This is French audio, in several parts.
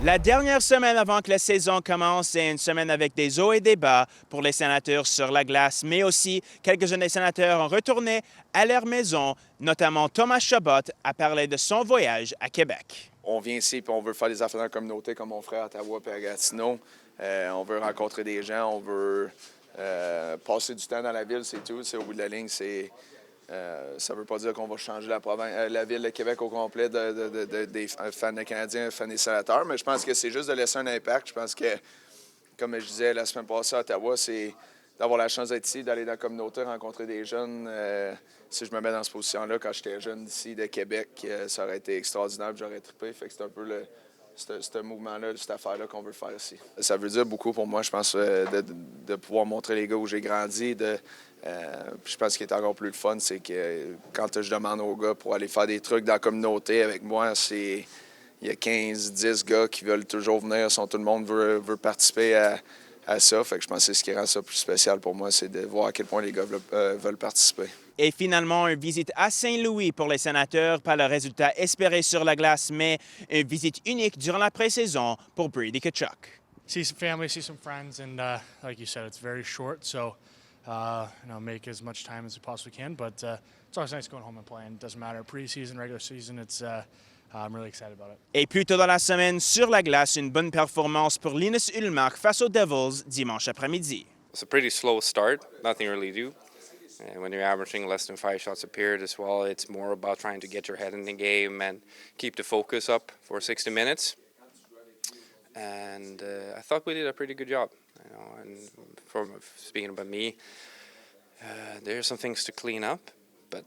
La dernière semaine avant que la saison commence, c'est une semaine avec des hauts et des bas pour les sénateurs sur la glace, mais aussi quelques-uns des sénateurs ont retourné à leur maison, notamment Thomas Chabot a parlé de son voyage à Québec. On vient ici et on veut faire des affaires dans la communauté comme mon frère à Ottawa et à Gatineau. On veut rencontrer des gens, on veut passer du temps dans la ville, c'est tout. Au bout de la ligne, ça ne veut pas dire qu'on va changer la ville de Québec au complet des fans des Canadiens, fans des Sénateurs, mais je pense que c'est juste de laisser un impact. Je pense que, comme je disais la semaine passée à Ottawa, c'est d'avoir la chance d'être ici, d'aller dans la communauté, rencontrer des jeunes. Si je me mets dans cette position-là, quand j'étais jeune ici de Québec, ça aurait été extraordinaire, j'aurais trippé. Fait que c'est un peu ce mouvement-là, cette affaire-là qu'on veut faire ici. Ça veut dire beaucoup pour moi, je pense, de pouvoir montrer les gars où j'ai grandi. Puis je pense ce qui est encore plus le fun, c'est que quand je demande aux gars pour aller faire des trucs dans la communauté avec moi, il y a 15-10 gars qui veulent toujours venir, tout le monde veut participer à ça. Fait que je pense que c'est ce qui rend ça plus spécial pour moi, c'est de voir à quel point les gars veulent participer. Et finalement, une visite à Saint-Louis pour les Sénateurs, pas le résultat espéré sur la glace, mais une visite unique durant la pré-saison pour Brady Tkachuk. See some family, see some friends, and like you said, it's very short, so make as much time as we possibly can. But it's always nice going home and playing. It doesn't matter preseason, regular season. I'm really excited about it. Et plus tôt dans la semaine, sur la glace, une bonne performance pour Linus Ullmark face aux Devils dimanche après-midi. It's a pretty slow start, nothing really to do. And when you're averaging less than 5 shots a period as well, it's more about trying to get your head in the game and keep the focus up for 60 minutes. And I thought we did a pretty good job. And from speaking about me, there are some things to clean up, but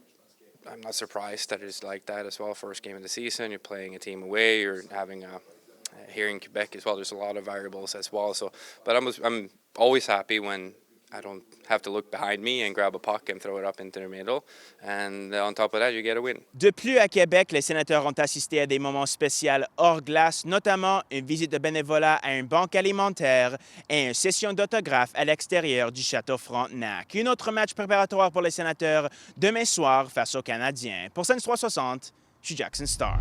I'm not surprised that it's like that as well. First game of the season, you're playing a team away, you're having here in Quebec as well. There's a lot of variables as well. But I'm always happy when I don't have to look behind me and grab a puck and throw it up into the middle. And on top of that, you get a win. De plus, à Québec, les Sénateurs ont assisté à des moments spéciaux hors glace, notamment une visite de bénévolat à une banque alimentaire et une session d'autographe à l'extérieur du Château Frontenac. Un autre match préparatoire pour les Sénateurs demain soir face aux Canadiens. Pour Scène 360, je suis Jackson Starr.